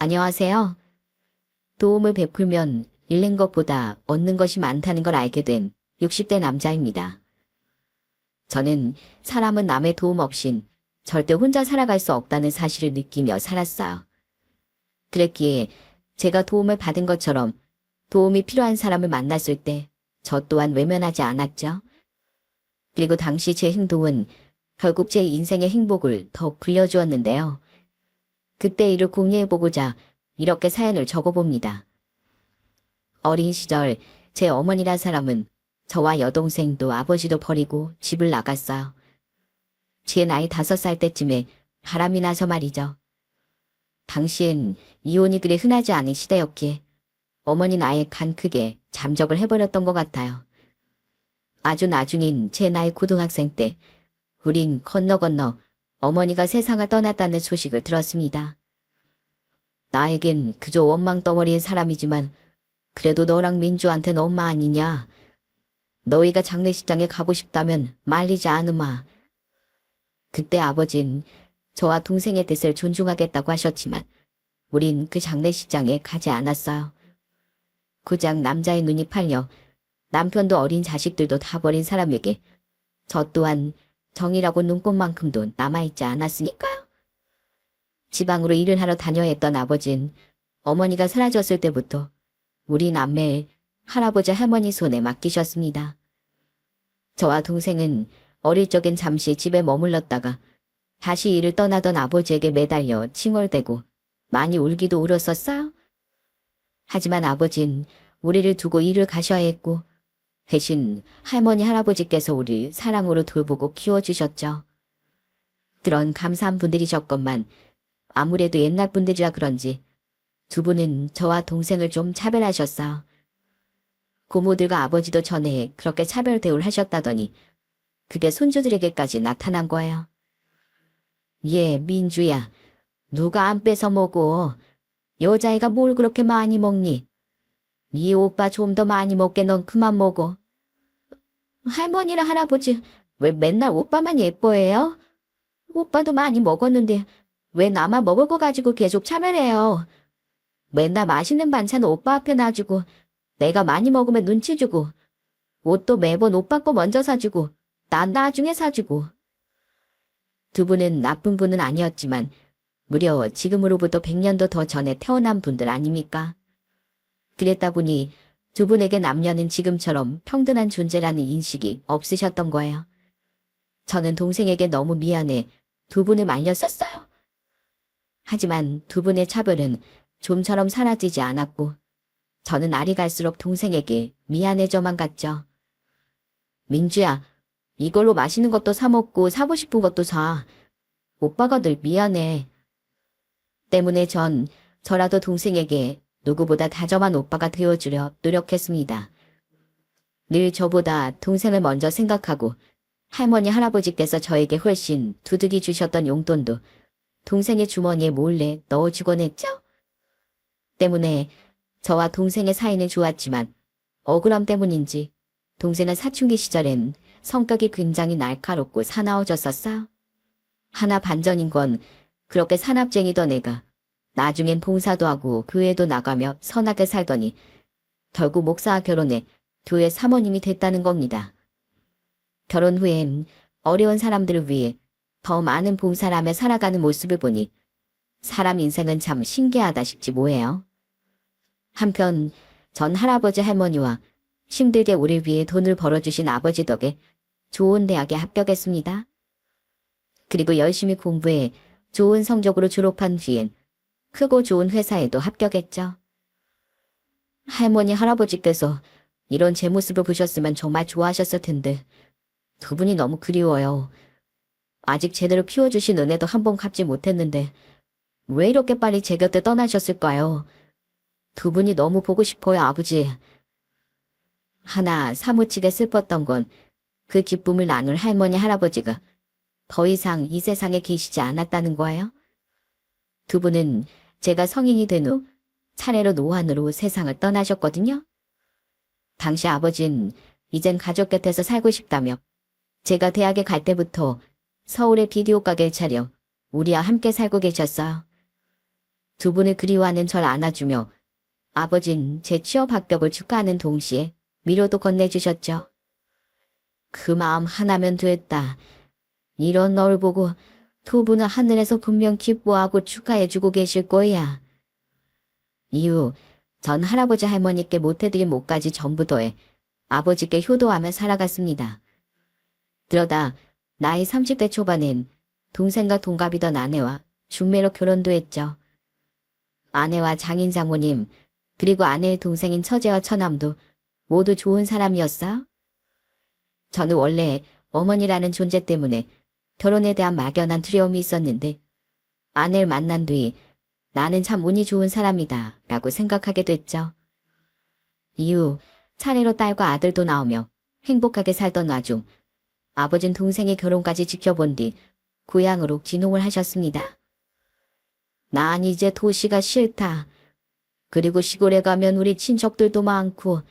안녕하세요. 도움을 베풀면 잃는 것보다 얻는 것이 많다는 걸 알게 된 60대 남자입니다. 저는 사람은 남의 도움 없인 절대 혼자 살아갈 수 없다는 사실을 느끼며 살았어요. 그랬기에 제가 도움을 받은 것처럼 도움이 필요한 사람을 만났을 때 저 또한 외면하지 않았죠. 그리고 당시 제 행동은 결국 제 인생의 행복을 더 불려주었는데요. 그때 일을 공유해보고자 이렇게 사연을 적어봅니다. 어린 시절 제 어머니란 사람은 저와 여동생도 아버지도 버리고 집을 나갔어요. 제 나이 5살 때쯤에 바람이 나서 말이죠. 당시엔 이혼이 그리 흔하지 않은 시대였기에 어머니는 아예 간 크게 잠적을 해버렸던 것 같아요. 아주 나중인 제 나이 고등학생 때 우린 건너 어머니가 세상을 떠났다는 소식을 들었습니다. 나에겐 그저 원망 덩어리인 사람이지만 그래도 너랑 민주한텐 엄마 아니냐. 너희가 장례식장에 가고 싶다면 말리지 않으마. 그때 아버진 저와 동생의 뜻을 존중하겠다고 하셨지만 우린 그 장례식장에 가지 않았어요. 고작 남자의 눈이 팔려 남편도 어린 자식들도 다 버린 사람에게 저 또한 정이라고 눈꽃만큼도 남아있지 않았으니까요. 지방으로 일을 하러 다녀야 했던 아버진 어머니가 사라졌을 때부터 우리 남매를 할아버지 할머니 손에 맡기셨습니다. 저와 동생은 어릴 적엔 잠시 집에 머물렀다가 다시 일을 떠나던 아버지에게 매달려 칭얼대고 많이 울기도 울었었어요. 하지만 아버진 우리를 두고 일을 가셔야 했고 대신 할머니 할아버지께서 우리 사랑으로 돌보고 키워주셨죠. 그런 감사한 분들이셨건만 아무래도 옛날 분들이라 그런지 두 분은 저와 동생을 좀 차별하셨어요. 고모들과 아버지도 전에 그렇게 차별 대우를 하셨다더니 그게 손주들에게까지 나타난 거예요. 예, 민주야. 누가 안 뺏어 먹어. 여자애가 뭘 그렇게 많이 먹니? 네 오빠 좀 더 많이 먹게 넌 그만 먹어. 할머니랑 할아버지 왜 맨날 오빠만 예뻐해요? 오빠도 많이 먹었는데 왜 나만 먹을 거 가지고 계속 차별해요. 맨날 맛있는 반찬 오빠 앞에 놔주고 내가 많이 먹으면 눈치 주고 옷도 매번 오빠 거 먼저 사주고 난 나중에 사주고. 두 분은 나쁜 분은 아니었지만 무려 지금으로부터 100년도 더 전에 태어난 분들 아닙니까? 그랬다 보니 두 분에게 남녀는 지금처럼 평등한 존재라는 인식이 없으셨던 거예요. 저는 동생에게 너무 미안해 두 분을 말렸었어요. 하지만 두 분의 차별은 좀처럼 사라지지 않았고 저는 날이 갈수록 동생에게 미안해져만 갔죠. 민주야, 이걸로 맛있는 것도 사 먹고 사고 싶은 것도 사. 오빠가 늘 미안해. 때문에 전 저라도 동생에게 누구보다 다정한 오빠가 되어주려 노력했습니다. 늘 저보다 동생을 먼저 생각하고 할머니 할아버지께서 저에게 훨씬 두둑이 주셨던 용돈도 동생의 주머니에 몰래 넣어주곤 했죠. 때문에 저와 동생의 사이는 좋았지만 억울함 때문인지 동생은 사춘기 시절엔 성격이 굉장히 날카롭고 사나워졌었어요. 하나 반전인 건 그렇게 사납쟁이던 애가 나중엔 봉사도 하고 교회도 나가며 선하게 살더니 결국 목사와 결혼해 교회 사모님이 됐다는 겁니다. 결혼 후엔 어려운 사람들을 위해 더 많은 봉사를 하며 살아가는 모습을 보니 사람 인생은 참 신기하다 싶지 뭐예요. 한편 전 할아버지 할머니와 힘들게 우리를 위해 돈을 벌어주신 아버지 덕에 좋은 대학에 합격했습니다. 그리고 열심히 공부해 좋은 성적으로 졸업한 뒤엔 크고 좋은 회사에도 합격했죠. 할머니 할아버지께서 이런 제 모습을 보셨으면 정말 좋아하셨을 텐데 두 분이 너무 그리워요. 아직 제대로 키워주신 은혜도 한 번 갚지 못했는데 왜 이렇게 빨리 제 곁에 떠나셨을까요? 두 분이 너무 보고 싶어요, 아버지. 하나 사무치게 슬펐던 건 그 기쁨을 나눌 할머니 할아버지가 더 이상 이 세상에 계시지 않았다는 거예요. 두 분은 제가 성인이 된 후 차례로 노안으로 세상을 떠나셨거든요. 당시 아버진 이젠 가족 곁에서 살고 싶다며 제가 대학에 갈 때부터 서울에 비디오 가게를 차려 우리와 함께 살고 계셨어요. 두 분을 그리워하는 절 안아주며 아버진 제 취업 합격을 축하하는 동시에 위로도 건네주셨죠. 그 마음 하나면 됐다. 이런 널 보고 두 분은 하늘에서 분명 기뻐하고 축하해주고 계실 거야. 이후 전 할아버지 할머니께 못해드린 몫까지 전부 더해 아버지께 효도하며 살아갔습니다. 그러다 나이 30대 초반엔 동생과 동갑이던 아내와 중매로 결혼도 했죠. 아내와 장인 장모님 그리고 아내의 동생인 처제와 처남도 모두 좋은 사람이었어요. 저는 원래 어머니라는 존재 때문에 결혼에 대한 막연한 두려움이 있었는데 아내를 만난 뒤 나는 참 운이 좋은 사람이다 라고 생각하게 됐죠. 이후 차례로 딸과 아들도 나오며 행복하게 살던 와중 아버진 동생의 결혼까지 지켜본 뒤 고향으로 진홍을 하셨습니다. 난 이제 도시가 싫다. 그리고 시골에 가면 우리 친척들도 많고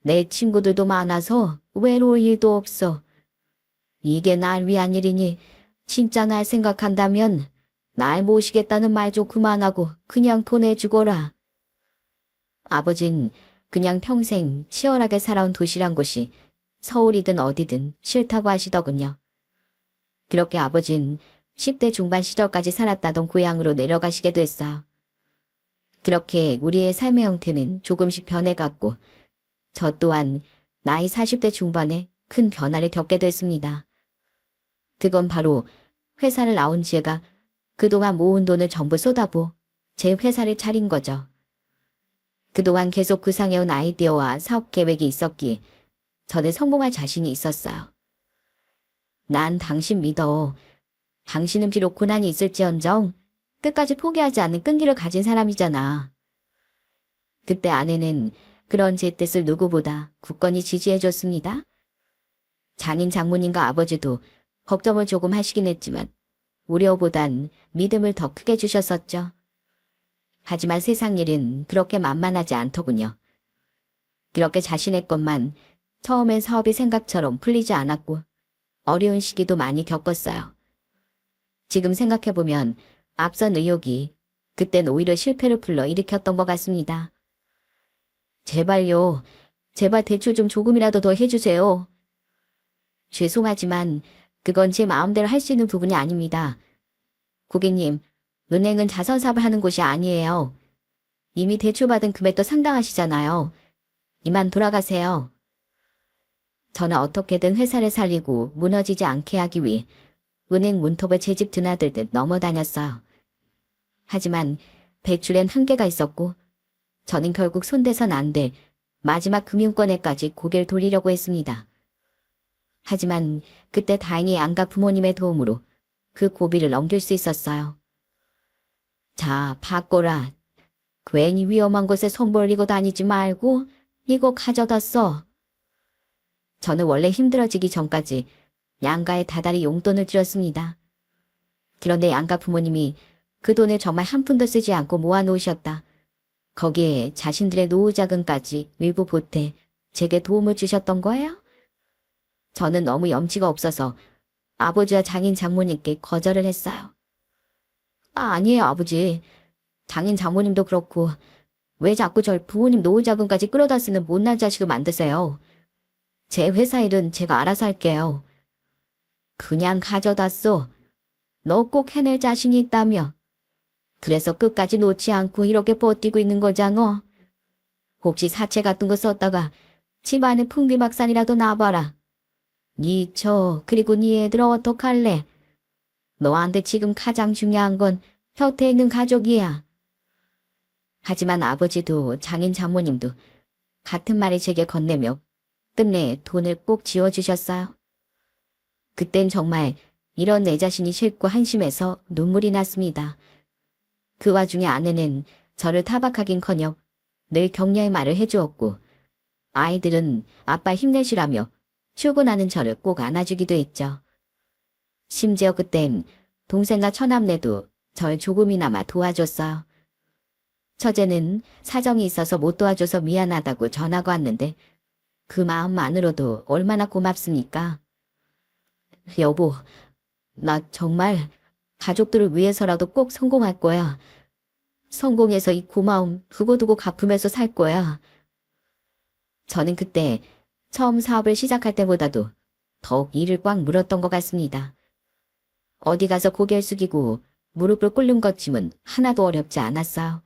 내 친구들도 많아서 외로울 일도 없어. 이게 날 위한 일이니 진짜 날 생각한다면 날 모시겠다는 말 좀 그만하고 그냥 보내주거라. 아버진 그냥 평생 치열하게 살아온 도시란 곳이 서울이든 어디든 싫다고 하시더군요. 그렇게 아버진 10대 중반 시절까지 살았다던 고향으로 내려가시게 됐어요. 그렇게 우리의 삶의 형태는 조금씩 변해갔고 저 또한 나이 40대 중반에 큰 변화를 겪게 됐습니다. 그건 바로 회사를 나온 제가 그동안 모은 돈을 전부 쏟아부어 제 회사를 차린 거죠. 그동안 계속 구상해온 아이디어와 사업 계획이 있었기에 저는 성공할 자신이 있었어요. 난 당신 믿어. 당신은 비록 고난이 있을지언정 끝까지 포기하지 않는 끈기를 가진 사람이잖아. 그때 아내는 그런 제 뜻을 누구보다 굳건히 지지해줬습니다. 장인 장모님과 아버지도 걱정을 조금 하시긴 했지만 우려보단 믿음을 더 크게 주셨었죠. 하지만 세상 일은 그렇게 만만하지 않더군요. 그렇게 자신의 것만 처음엔 사업이 생각처럼 풀리지 않았고 어려운 시기도 많이 겪었어요. 지금 생각해보면 앞선 의욕이 그땐 오히려 실패를 불러일으켰던 것 같습니다. 제발요. 제발 대출 좀 조금이라도 더 해주세요. 죄송하지만 그건 제 마음대로 할 수 있는 부분이 아닙니다. 고객님, 은행은 자선사업을 하는 곳이 아니에요. 이미 대출받은 금액도 상당하시잖아요. 이만 돌아가세요. 저는 어떻게든 회사를 살리고 무너지지 않게 하기 위해 은행 문턱을 제 집 드나들듯 넘어다녔어요. 하지만 대출엔 한계가 있었고 저는 결국 손대선 안 될 마지막 금융권에까지 고개를 돌리려고 했습니다. 하지만 그때 다행히 안가 부모님의 도움으로 그 고비를 넘길 수 있었어요. 자, 바꿔라. 괜히 위험한 곳에 손 벌리고 다니지 말고 이거 가져다 써. 저는 원래 힘들어지기 전까지 양가에 다달이 용돈을 드렸습니다. 그런데 양가 부모님이 그 돈을 정말 한 푼도 쓰지 않고 모아놓으셨다. 거기에 자신들의 노후 자금까지 일부 보태 제게 도움을 주셨던 거예요? 저는 너무 염치가 없어서 아버지와 장인 장모님께 거절을 했어요. 아니에요, 아버지. 장인 장모님도 그렇고 왜 자꾸 절 부모님 노후 자금까지 끌어다 쓰는 못난 자식을 만드세요? 제 회사 일은 제가 알아서 할게요. 그냥 가져다 써. 너 꼭 해낼 자신이 있다며. 그래서 끝까지 놓지 않고 이렇게 버티고 있는 거잖아. 혹시 사채 같은 거 썼다가 집안에 풍비박산이라도 나봐라. 그리고 네 애들 어떡할래? 너한테 지금 가장 중요한 건 곁에 있는 가족이야. 하지만 아버지도 장인 장모님도 같은 말을 제게 건네며 끝내 돈을 꼭 지어주셨어요. 그땐 정말 이런 내 자신이 싫고 한심해서 눈물이 났습니다. 그 와중에 아내는 저를 타박하긴커녕 늘 격려의 말을 해주었고 아이들은 아빠 힘내시라며 출근하는 저를 꼭 안아주기도 했죠. 심지어 그땐 동생과 처남네도 절 조금이나마 도와줬어요. 처제는 사정이 있어서 못 도와줘서 미안하다고 전화가 왔는데 그 마음만으로도 얼마나 고맙습니까? 여보, 나 정말 가족들을 위해서라도 꼭 성공할 거야. 성공해서 이 고마움 두고두고 갚으면서 살 거야. 저는 그때 처음 사업을 시작할 때보다도 더욱 이를 꽉 물었던 것 같습니다. 어디 가서 고개를 숙이고 무릎을 꿇는 것쯤은 하나도 어렵지 않았어요.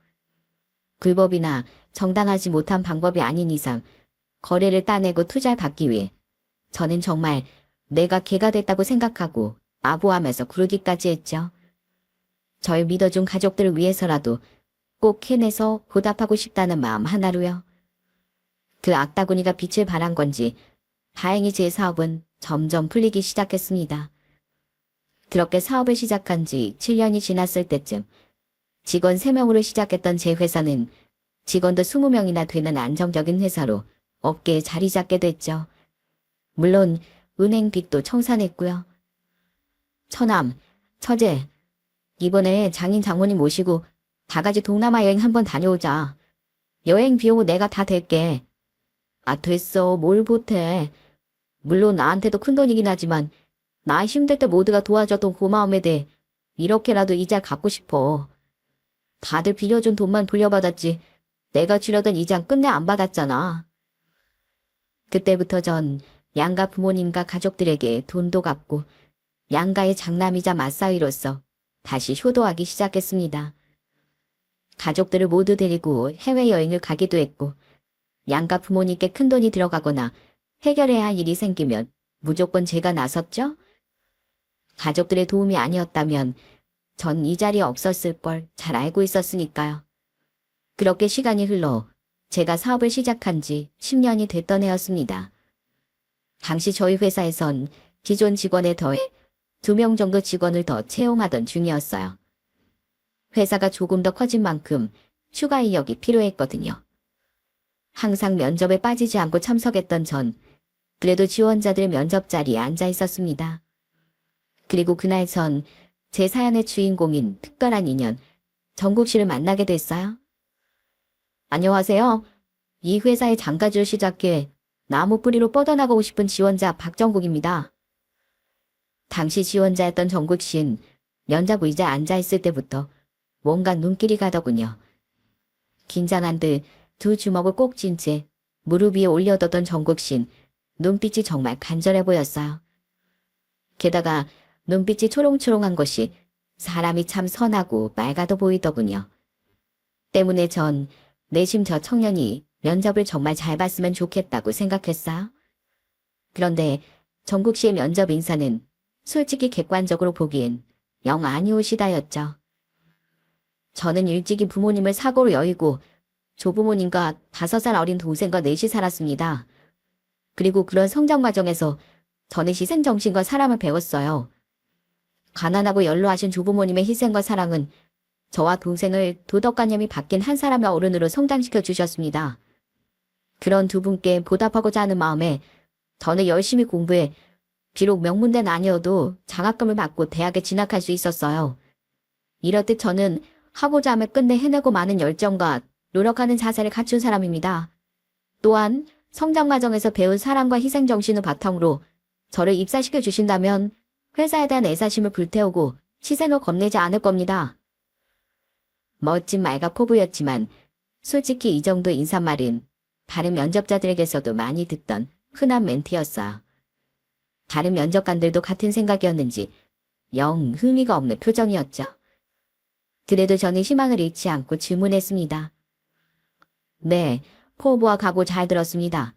불법이나 정당하지 못한 방법이 아닌 이상 거래를 따내고 투자를 받기 위해 저는 정말 내가 개가 됐다고 생각하고 아부하면서 구르기까지 했죠. 절 믿어준 가족들을 위해서라도 꼭 해내서 보답하고 싶다는 마음 하나로요. 그 악다구니가 빛을 발한 건지 다행히 제 사업은 점점 풀리기 시작했습니다. 그렇게 사업을 시작한 지 7년이 지났을 때쯤 직원 3명으로 시작했던 제 회사는 직원도 20명이나 되는 안정적인 회사로 업계에 자리 잡게 됐죠. 물론 은행 빚도 청산했고요. 처남, 처제, 이번에 장인 장모님 모시고 다 같이 동남아 여행 한번 다녀오자. 여행 비용은 내가 다 댈게. 아, 됐어. 뭘 보태. 물론 나한테도 큰돈이긴 하지만 나 힘들 때 모두가 도와줬던 고마움에 대해 이렇게라도 이자를 갚고 싶어. 다들 빌려준 돈만 돌려받았지 내가 주려던 이자 끝내 안 받았잖아. 그때부터 전 양가 부모님과 가족들에게 돈도 갚고 양가의 장남이자 맞사위로서 다시 효도하기 시작했습니다. 가족들을 모두 데리고 해외여행을 가기도 했고 양가 부모님께 큰돈이 들어가거나 해결해야 할 일이 생기면 무조건 제가 나섰죠. 가족들의 도움이 아니었다면 전 이 자리에 없었을 걸 잘 알고 있었으니까요. 그렇게 시간이 흘러 제가 사업을 시작한 지 10년이 됐던 해였습니다. 당시 저희 회사에선 기존 직원에 더해 2명 정도 직원을 더 채용하던 중이었어요. 회사가 조금 더 커진 만큼 추가 인력이 필요했거든요. 항상 면접에 빠지지 않고 참석했던 전 그래도 지원자들 면접 자리에 앉아 있었습니다. 그리고 그날 전 제 사연의 주인공인 특별한 인연 정국 씨를 만나게 됐어요. 안녕하세요. 이 회사의 장가주를 시작해 나무 뿌리로 뻗어나가고 싶은 지원자 박정국입니다. 당시 지원자였던 정국 씨는 면접 의자에 앉아있을 때부터 뭔가 눈길이 가더군요. 긴장한 듯 두 주먹을 꼭 쥔 채 무릎 위에 올려뒀던 정국 씨는 눈빛이 정말 간절해 보였어요. 게다가 눈빛이 초롱초롱한 것이 사람이 참 선하고 맑아도 보이더군요. 때문에 전 내심 저 청년이 면접을 정말 잘 봤으면 좋겠다고 생각했어요. 그런데 정국 씨의 면접 인사는 솔직히 객관적으로 보기엔 영 아니오시다였죠. 저는 일찍이 부모님을 사고로 여의고 조부모님과 5살 어린 동생과 넷이 살았습니다. 그리고 그런 성장 과정에서 저는 희생정신과 사랑을 배웠어요. 가난하고 연로하신 조부모님의 희생과 사랑은 저와 동생을 도덕관념이 바뀐 한 사람의 어른으로 성장시켜 주셨습니다. 그런 두 분께 보답하고자 하는 마음에 저는 열심히 공부해 비록 명문대는 아니어도 장학금을 받고 대학에 진학할 수 있었어요. 이렇듯 저는 하고자 하면 끝내 해내고 마는 열정과 노력하는 자세를 갖춘 사람입니다. 또한 성장 과정에서 배운 사랑과 희생정신을 바탕으로 저를 입사시켜 주신다면 회사에 대한 애사심을 불태우고 시선을 겁내지 않을 겁니다. 멋진 말과 포부였지만 솔직히 이 정도 인사말은 다른 면접자들에게서도 많이 듣던 흔한 멘트였어요. 다른 면접관들도 같은 생각이었는지 영 흥미가 없는 표정이었죠. 그래도 저는 희망을 잃지 않고 질문했습니다. 네, 포부와 각오 잘 들었습니다.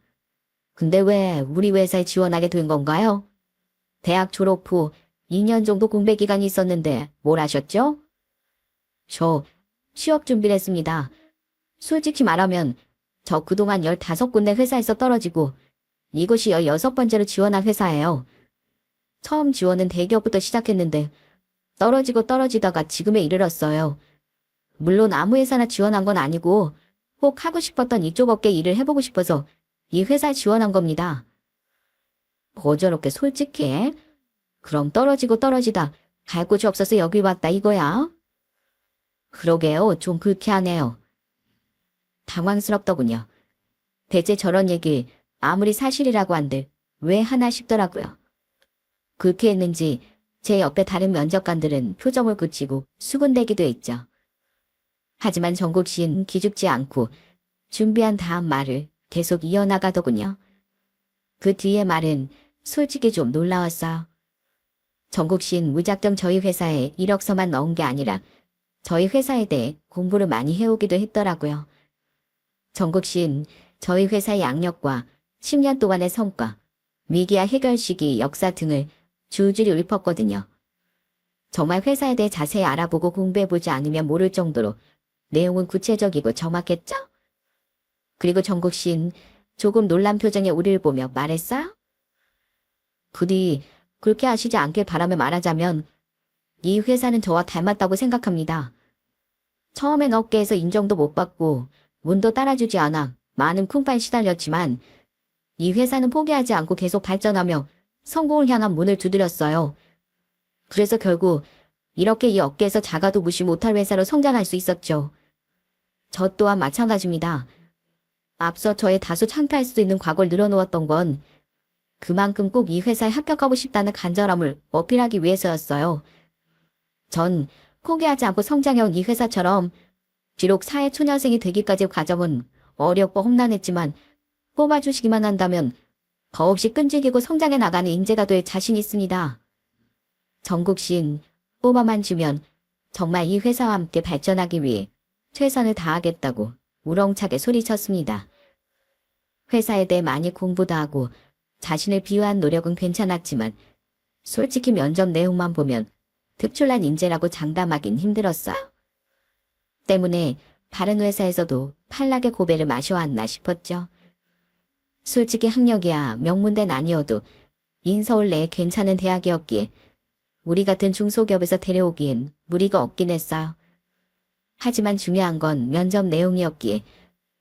근데 왜 우리 회사에 지원하게 된 건가요? 대학 졸업 후 2년 정도 공백 기간이 있었는데 뭘 하셨죠? 저 취업 준비를 했습니다. 솔직히 말하면 저 그동안 15군데 회사에서 떨어지고 이것이 16번째로 지원한 회사예요. 처음 지원은 대기업부터 시작했는데 떨어지고 떨어지다가 지금에 이르렀어요. 물론 아무 회사나 지원한 건 아니고 꼭 하고 싶었던 이쪽 업계 일을 해보고 싶어서 이 회사에 지원한 겁니다. 뭐 저렇게 솔직해? 그럼 떨어지고 떨어지다 갈 곳이 없어서 여기 왔다 이거야? 그러게요. 좀 불쾌하네요. 당황스럽더군요. 대체 저런 얘기 아무리 사실이라고 한들 왜 하나 싶더라고요. 불쾌했는지 제 옆에 다른 면접관들은 표정을 굳히고 수군대기도 했죠. 하지만 정국 씨는 기죽지 않고 준비한 다음 말을 계속 이어나가더군요. 그 뒤에 말은 솔직히 좀 놀라웠어요. 정국 씨는 무작정 저희 회사에 이력서만 넣은 게 아니라 저희 회사에 대해 공부를 많이 해오기도 했더라고요. 정국 씨는 저희 회사의 양력과 10년 동안의 성과, 위기와 해결 시기, 역사 등을 줄줄이 읊었거든요. 정말 회사에 대해 자세히 알아보고 공부해보지 않으면 모를 정도로 내용은 구체적이고 정확했죠? 그리고 정국 씨는 조금 놀란 표정의 우리를 보며 말했어요. 부디 그렇게 하시지 않길 바라며 말하자면 이 회사는 저와 닮았다고 생각합니다. 처음엔 업계에서 인정도 못 받고 문도 따라주지 않아 많은 쿵판에 시달렸지만 이 회사는 포기하지 않고 계속 발전하며 성공을 향한 문을 두드렸어요. 그래서 결국 이렇게 이 업계에서 작아도 무시 못할 회사로 성장할 수 있었죠. 저 또한 마찬가지입니다. 앞서 저의 다소 창피할 수도 있는 과거를 늘어놓았던 건 그만큼 꼭 이 회사에 합격하고 싶다는 간절함을 어필하기 위해서였어요. 전 포기하지 않고 성장해온 이 회사처럼 비록 사회 초년생이 되기까지의 과정은 어렵고 험난했지만 뽑아주시기만 한다면 더없이 끈질기고 성장해 나가는 인재가 될 자신 있습니다. 정국 씨는 뽑아만 주면 정말 이 회사와 함께 발전하기 위해 최선을 다하겠다고 우렁차게 소리쳤습니다. 회사에 대해 많이 공부도 하고 자신을 비유한 노력은 괜찮았지만 솔직히 면접 내용만 보면 특출난 인재라고 장담하긴 힘들었어요. 때문에 다른 회사에서도 탈락의 고배를 마셔왔나 싶었죠. 솔직히 학력이야 명문대는 아니어도 인서울 내에 괜찮은 대학이었기에 우리 같은 중소기업에서 데려오기엔 무리가 없긴 했어요. 하지만 중요한 건 면접 내용이었기에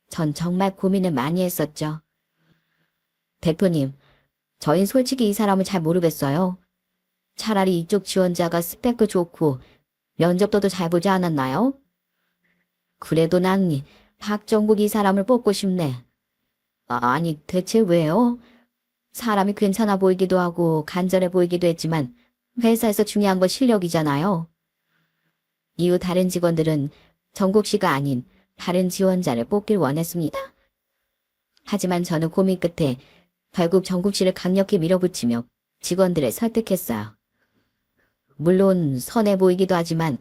전 정말 고민을 많이 했었죠. 대표님, 저흰 솔직히 이 사람을 잘 모르겠어요. 차라리 이쪽 지원자가 스펙도 좋고 면접도도 잘 보지 않았나요? 그래도 난 박정국 이 사람을 뽑고 싶네. 아니, 대체 왜요? 사람이 괜찮아 보이기도 하고 간절해 보이기도 했지만 회사에서 중요한 건 실력이잖아요. 이후 다른 직원들은 정국 씨가 아닌 다른 지원자를 뽑길 원했습니다. 하지만 저는 고민 끝에 결국 정국 씨를 강력히 밀어붙이며 직원들을 설득했어요. 물론 선해 보이기도 하지만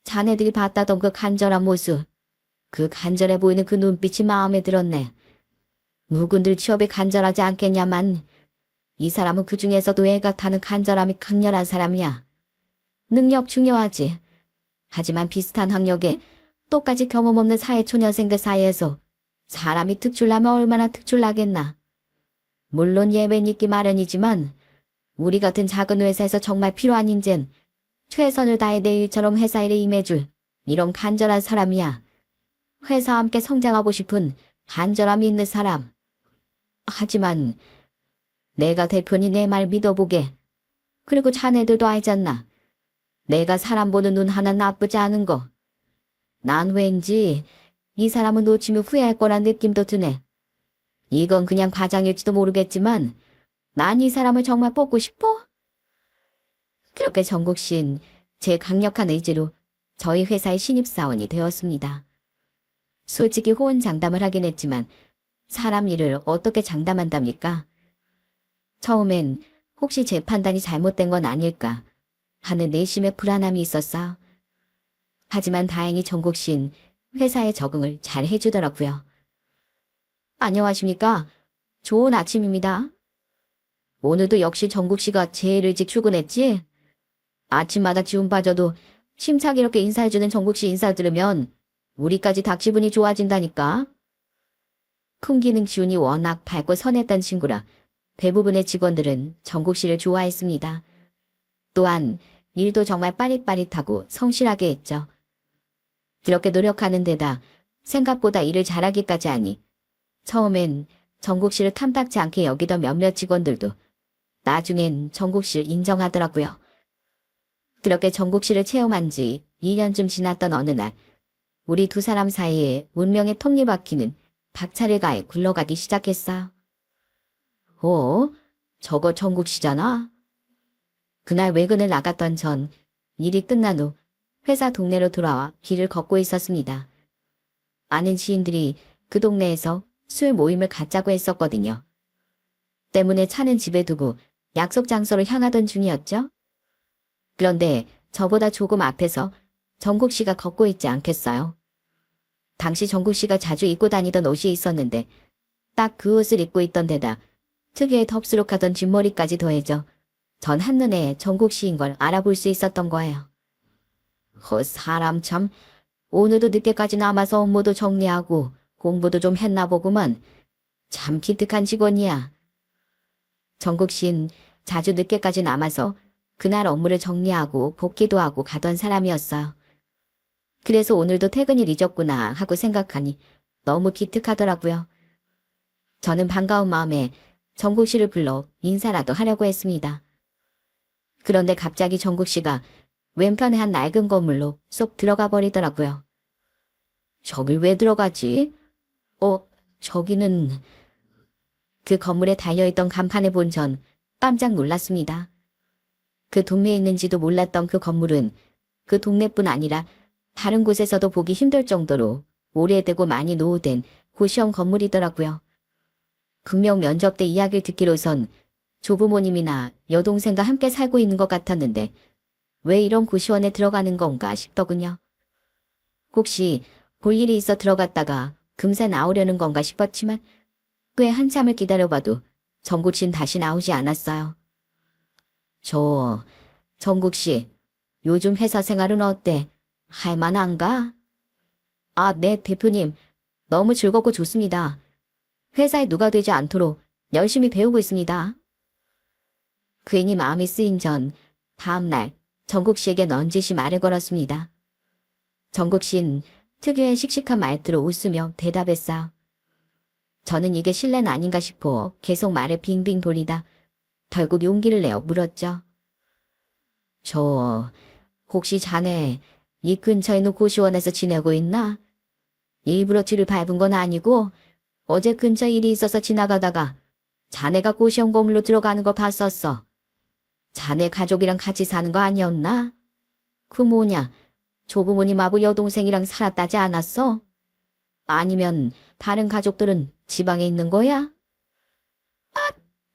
자네들이 봤다던 그 간절한 모습, 그 간절해 보이는 그 눈빛이 마음에 들었네. 누군들 취업이 간절하지 않겠냐만 이 사람은 그 중에서도 애가 타는 간절함이 강렬한 사람이야. 능력 중요하지. 하지만 비슷한 학력에 똑같이 경험 없는 사회초년생들 사이에서 사람이 특출나면 얼마나 특출나겠나. 물론 예외는 있기 마련이지만 우리 같은 작은 회사에서 정말 필요한 인재는 최선을 다해 내 일처럼 회사 일에 임해줄 이런 간절한 사람이야. 회사와 함께 성장하고 싶은 간절함이 있는 사람. 하지만 내가 대표니 내 말 믿어보게. 그리고 자네들도 알잖나. 내가 사람 보는 눈 하나 나쁘지 않은 거. 난 왠지 이 사람은 놓치면 후회할 거란 느낌도 드네. 이건 그냥 과장일지도 모르겠지만 난 이 사람을 정말 뽑고 싶어. 그렇게 정국 씨는 제 강력한 의지로 저희 회사의 신입사원이 되었습니다. 솔직히 호언장담을 하긴 했지만 사람 일을 어떻게 장담한답니까? 처음엔 혹시 제 판단이 잘못된 건 아닐까 하는 내심의 불안함이 있었어. 하지만 다행히 정국 씨는 회사에 적응을 잘 해주더라고요. 안녕하십니까? 좋은 아침입니다. 오늘도 역시 정국 씨가 제일 일찍 출근했지? 아침마다 기운 빠져도 심차게 인사해주는 정국 씨 인사 들으면 우리까지 다 기분이 좋아진다니까. 풍기능 기운이 워낙 밝고 선했던 친구라 대부분의 직원들은 정국 씨를 좋아했습니다. 또한 일도 정말 빠릿빠릿하고 성실하게 했죠. 그렇게 노력하는 데다 생각보다 일을 잘하기까지 하니 처음엔 정국 씨를 탐탁지 않게 여기던 몇몇 직원들도 나중엔 정국 씨를 인정하더라고요. 그렇게 정국 씨를 체험한 지 2년쯤 지났던 어느 날 우리 두 사람 사이에 운명의 톱니바퀴는 박차를 가해 굴러가기 시작했어요. 저거 정국 씨잖아? 그날 외근을 나갔던 전 일이 끝난 후 회사 동네로 돌아와 길을 걷고 있었습니다. 아는 지인들이 그 동네에서 술 모임을 갖자고 했었거든요. 때문에 차는 집에 두고 약속 장소로 향하던 중이었죠. 그런데 저보다 조금 앞에서 정국 씨가 걷고 있지 않겠어요? 당시 정국 씨가 자주 입고 다니던 옷이 있었는데 딱 그 옷을 입고 있던 데다 특유의 덥수룩하던 뒷머리까지 더해져 전 한눈에 정국 씨인 걸 알아볼 수 있었던 거예요. 사람 참, 오늘도 늦게까지 남아서 업무도 정리하고 공부도 좀 했나 보구만. 참 기특한 직원이야. 정국 씨는 자주 늦게까지 남아서 그날 업무를 정리하고 복귀도 하고 가던 사람이었어요. 그래서 오늘도 퇴근이 늦었구나 하고 생각하니 너무 기특하더라고요. 저는 반가운 마음에 정국 씨를 불러 인사라도 하려고 했습니다. 그런데 갑자기 정국 씨가 왼편의 한 낡은 건물로 쏙 들어가 버리더라고요. 저길 왜 들어가지? 저기는... 그 건물에 달려있던 간판을 본 전 깜짝 놀랐습니다. 그 동네에 있는지도 몰랐던 그 건물은 그 동네뿐 아니라 다른 곳에서도 보기 힘들 정도로 오래되고 많이 노후된 고시원 건물이더라고요. 분명 면접 때 이야기를 듣기로선 조부모님이나 여동생과 함께 살고 있는 것 같았는데 왜 이런 고시원에 들어가는 건가 싶더군요. 혹시 볼 일이 있어 들어갔다가 금세 나오려는 건가 싶었지만 꽤 한참을 기다려봐도 정국 씨는 다시 나오지 않았어요. 정국 씨, 요즘 회사 생활은 어때? 할만한가? 네, 대표님. 너무 즐겁고 좋습니다. 회사에 누가 되지 않도록 열심히 배우고 있습니다. 괜히 마음이 쓰인 전 다음날 정국 씨에게 넌지시 말을 걸었습니다. 정국 씨는 특유의 씩씩한 말투로 웃으며 대답했어요. 저는 이게 실례는 아닌가 싶어 계속 말을 빙빙 돌리다 결국 용기를 내어 물었죠. 혹시 자네 이 근처에 있는 고시원에서 지내고 있나? 일부러 뒤를 밟은 건 아니고 어제 근처 일이 있어서 지나가다가 자네가 고시원 건물로 들어가는 거 봤었어. 자네 가족이랑 같이 사는 거 아니었나? 그 뭐냐, 조부모님하고 여동생이랑 살았다지 않았어? 아니면 다른 가족들은 지방에 있는 거야?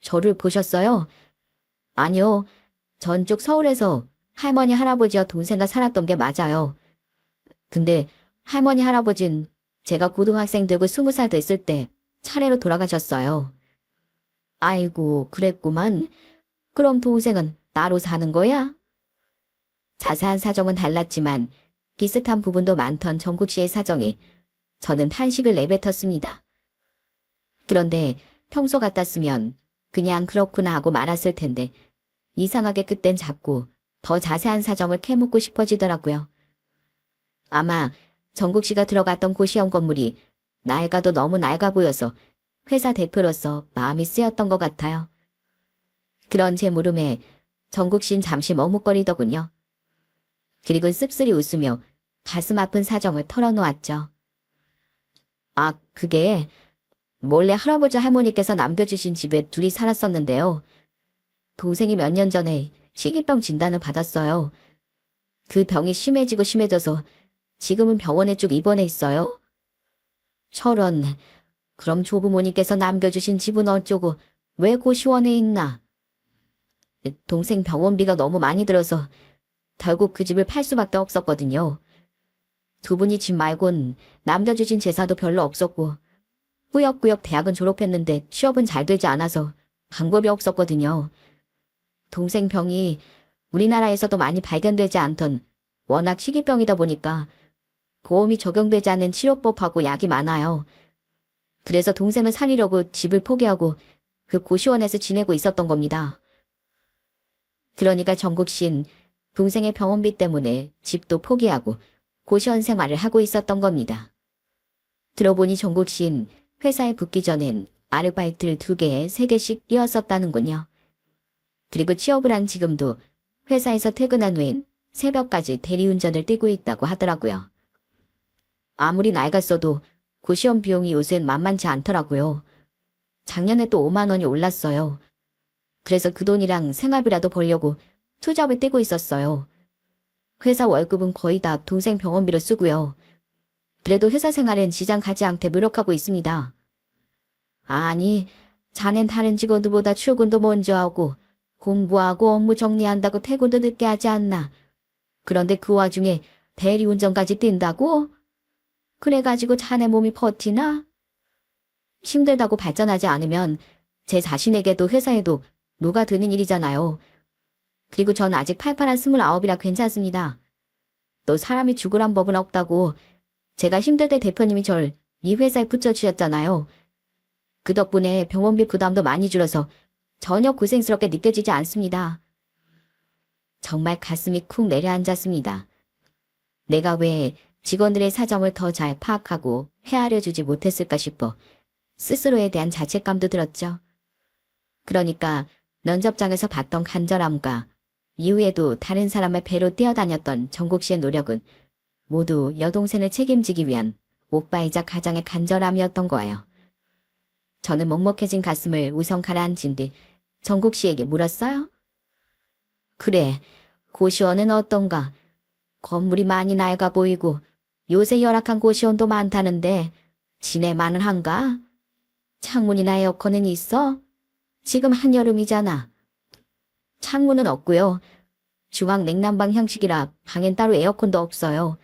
저를 보셨어요? 아니요. 전쪽 서울에서 할머니 할아버지와 동생과 살았던 게 맞아요. 근데 할머니 할아버진 제가 고등학생 되고 20살 됐을 때 차례로 돌아가셨어요. 아이고, 그랬구만. 그럼 동생은 따로 사는 거야? 자세한 사정은 달랐지만 비슷한 부분도 많던 정국 씨의 사정이 저는 탄식을 내뱉었습니다. 그런데 평소 같았으면 그냥 그렇구나 하고 말았을 텐데 이상하게 그땐 자꾸 더 자세한 사정을 캐묻고 싶어지더라고요. 아마 정국 씨가 들어갔던 고시원 건물이 낡아도 너무 낡아 보여서 회사 대표로서 마음이 쓰였던 것 같아요. 그런 제 물음에 정국 씨는 잠시 머뭇거리더군요. 그리고 씁쓸히 웃으며 가슴 아픈 사정을 털어놓았죠. 그게 몰래 할아버지 할머니께서 남겨주신 집에 둘이 살았었는데요. 동생이 몇 년 전에 식이병 진단을 받았어요. 그 병이 심해지고 심해져서 지금은 병원에 쭉 입원해 있어요. 저런, 그럼 조부모님께서 남겨주신 집은 어쩌고 왜 고시원에 있나? 동생 병원비가 너무 많이 들어서 결국 그 집을 팔 수밖에 없었거든요. 두 분이 집 말곤 남겨주신 재산도 별로 없었고 꾸역꾸역 대학은 졸업했는데 취업은 잘 되지 않아서 방법이 없었거든요. 동생 병이 우리나라에서도 많이 발견되지 않던 워낙 희귀병이다 보니까 보험이 적용되지 않는 치료법하고 약이 많아요. 그래서 동생을 살리려고 집을 포기하고 그 고시원에서 지내고 있었던 겁니다. 그러니까 정국 씨는 동생의 병원비 때문에 집도 포기하고 고시원 생활을 하고 있었던 겁니다. 들어보니 정국 씨는 회사에 붙기 전엔 아르바이트를 2개, 3개씩 뛰었었다는군요. 그리고 취업을 한 지금도 회사에서 퇴근한 후엔 새벽까지 대리운전을 뛰고 있다고 하더라고요. 아무리 낡았어도 고시원 비용이 요새는 만만치 않더라고요. 작년에 또 5만 원이 올랐어요. 그래서 그 돈이랑 생활비라도 벌려고 투잡을 뛰고 있었어요. 회사 월급은 거의 다 동생 병원비로 쓰고요. 그래도 회사 생활엔 지장 가지 않게 노력하고 있습니다. 아니, 자넨 다른 직원들보다 출근도 먼저 하고 공부하고 업무 정리한다고 퇴근도 늦게 하지 않나. 그런데 그 와중에 대리운전까지 뛴다고? 그래가지고 자네 몸이 버티나? 힘들다고 발전하지 않으면 제 자신에게도 회사에도 누가 드는 일이잖아요. 그리고 전 아직 팔팔한 29이라 괜찮습니다. 또 사람이 죽으란 법은 없다고 제가 힘들 때 대표님이 절 이 회사에 붙여주셨잖아요. 그 덕분에 병원비 부담도 많이 줄어서 전혀 고생스럽게 느껴지지 않습니다. 정말 가슴이 쿵 내려앉았습니다. 내가 왜 직원들의 사정을 더 잘 파악하고 헤아려 주지 못했을까 싶어 스스로에 대한 자책감도 들었죠. 그러니까 면접장에서 봤던 간절함과 이후에도 다른 사람의 배로 뛰어다녔던 정국 씨의 노력은 모두 여동생을 책임지기 위한 오빠이자 가장의 간절함이었던 거예요. 저는 먹먹해진 가슴을 우선 가라앉힌 뒤 정국 씨에게 물었어요. 그래, 고시원은 어떤가? 건물이 많이 낡아 보이고 요새 열악한 고시원도 많다는데 지내만은 한가? 창문이나 에어컨은 있어? 지금 한여름이잖아. 창문은 없고요. 중앙 냉난방 형식이라 방엔 따로 에어컨도 없어요.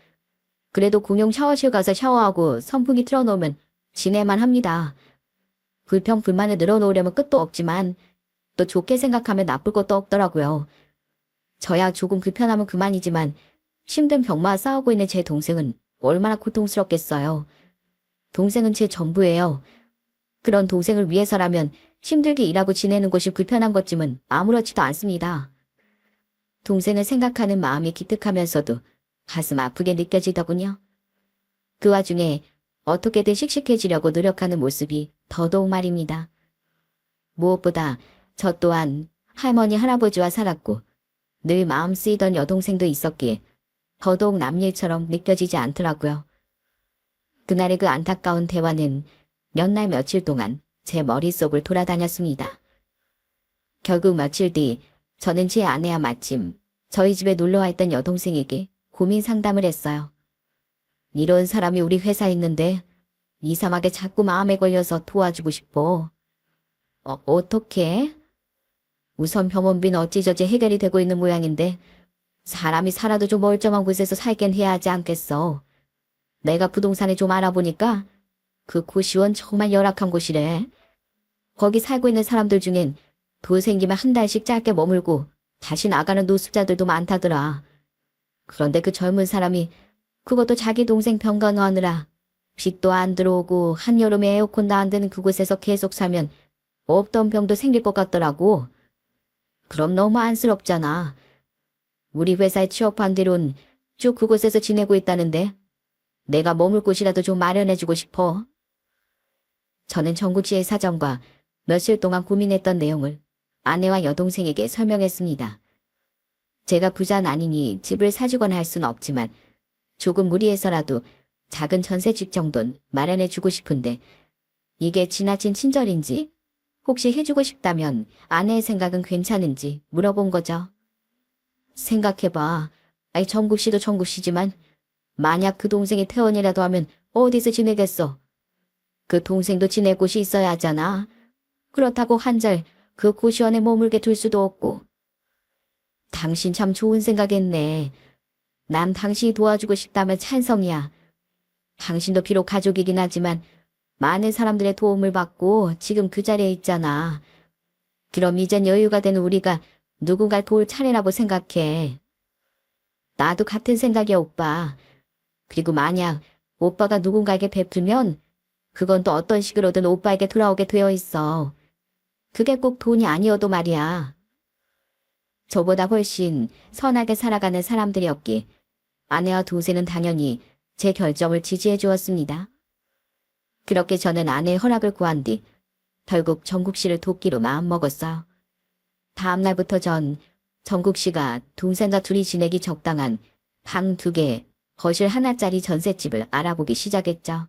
그래도 공용 샤워실 가서 샤워하고 선풍기 틀어놓으면 지내만 합니다. 불평 불만을 늘어놓으려면 끝도 없지만 또 좋게 생각하면 나쁠 것도 없더라고요. 저야 조금 불편하면 그만이지만 힘든 병마와 싸우고 있는 제 동생은 얼마나 고통스럽겠어요. 동생은 제 전부예요. 그런 동생을 위해서라면 힘들게 일하고 지내는 것이 불편한 것쯤은 아무렇지도 않습니다. 동생을 생각하는 마음이 기특하면서도 가슴 아프게 느껴지더군요. 그 와중에 어떻게든 씩씩해지려고 노력하는 모습이 더더욱 말입니다. 무엇보다 저 또한 할머니 할아버지와 살았고 늘 마음 쓰이던 여동생도 있었기에 더더욱 남일처럼 느껴지지 않더라고요. 그날의 그 안타까운 대화는 몇 날 며칠 동안 제 머릿속을 돌아다녔습니다. 결국 며칠 뒤 저는 제 아내와 마침 저희 집에 놀러와 있던 여동생에게 고민 상담을 했어요. 이런 사람이 우리 회사에 있는데 이상하게 자꾸 마음에 걸려서 도와주고 싶어. 어떻게? 우선 병원비는 어찌저찌 해결이 되고 있는 모양인데 사람이 살아도 좀 멀쩡한 곳에서 살긴 해야 하지 않겠어. 내가 부동산에 좀 알아보니까 그 고시원 정말 열악한 곳이래. 거기 살고 있는 사람들 중엔 돈 생기면 한 달씩 짧게 머물고 다시 나가는 노숙자들도 많다더라. 그런데 그 젊은 사람이 그것도 자기 동생 병간호하느라 빚도 안 들어오고 한여름에 에어컨도 안 되는 그곳에서 계속 살면 없던 병도 생길 것 같더라고. 그럼 너무 안쓰럽잖아. 우리 회사에 취업한 뒤론 쭉 그곳에서 지내고 있다는데 내가 머물 곳이라도 좀 마련해주고 싶어. 저는 정국 씨의 사정과 며칠 동안 고민했던 내용을 아내와 여동생에게 설명했습니다. 제가 부자는 아니니 집을 사주거나 할 수는 없지만 조금 무리해서라도 작은 전세집 정도는 마련해주고 싶은데 이게 지나친 친절인지 혹시 해주고 싶다면 아내의 생각은 괜찮은지 물어본 거죠. 생각해봐. 정국 씨도 정국 씨지만 만약 그 동생이 퇴원이라도 하면 어디서 지내겠어. 그 동생도 지낼 곳이 있어야 하잖아. 그렇다고 한절 그 고시원에 머물게 둘 수도 없고. 당신 참 좋은 생각했네. 난 당신이 도와주고 싶다면 찬성이야. 당신도 비록 가족이긴 하지만 많은 사람들의 도움을 받고 지금 그 자리에 있잖아. 그럼 이젠 여유가 되는 우리가 누군가를 도울 차례라고 생각해. 나도 같은 생각이야, 오빠. 그리고 만약 오빠가 누군가에게 베풀면 그건 또 어떤 식으로든 오빠에게 돌아오게 되어 있어. 그게 꼭 돈이 아니어도 말이야. 저보다 훨씬 선하게 살아가는 사람들이었기에 아내와 동생은 당연히 제 결정을 지지해 주었습니다. 그렇게 저는 아내의 허락을 구한 뒤 결국 정국 씨를 돕기로 마음먹었어요. 다음 날부터 전 정국 씨가 동생과 둘이 지내기 적당한 방 2개, 거실 하나짜리 전셋집을 알아보기 시작했죠.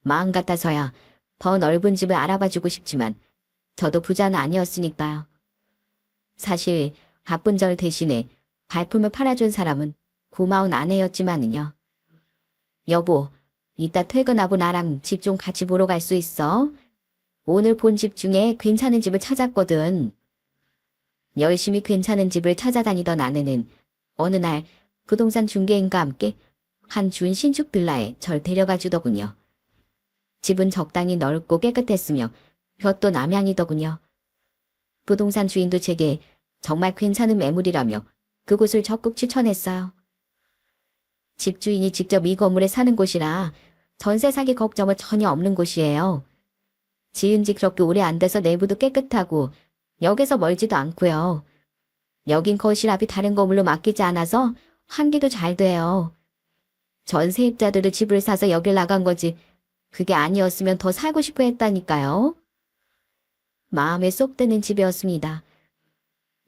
마음 같아서야 더 넓은 집을 알아봐주고 싶지만 저도 부자는 아니었으니까요. 사실 바쁜 절 대신에 발품을 팔아준 사람은 고마운 아내였지만은요. 여보, 이따 퇴근하고 나랑 집 좀 같이 보러 갈 수 있어? 오늘 본 집 중에 괜찮은 집을 찾았거든. 열심히 괜찮은 집을 찾아다니던 아내는 어느 날 부동산 중개인과 함께 한 준신축 빌라에 절 데려가 주더군요. 집은 적당히 넓고 깨끗했으며 볕도 남향이더군요. 부동산 주인도 제게 정말 괜찮은 매물이라며 그곳을 적극 추천했어요. 집주인이 직접 이 건물에 사는 곳이라 전세 사기 걱정은 전혀 없는 곳이에요. 지은 지 그렇게 오래 안 돼서 내부도 깨끗하고 역에서 멀지도 않고요. 여긴 거실 앞이 다른 건물로 맡기지 않아서 환기도 잘 돼요. 전 세입자들은 집을 사서 여길 나간 거지 그게 아니었으면 더 살고 싶어 했다니까요. 마음에 쏙 드는 집이었습니다.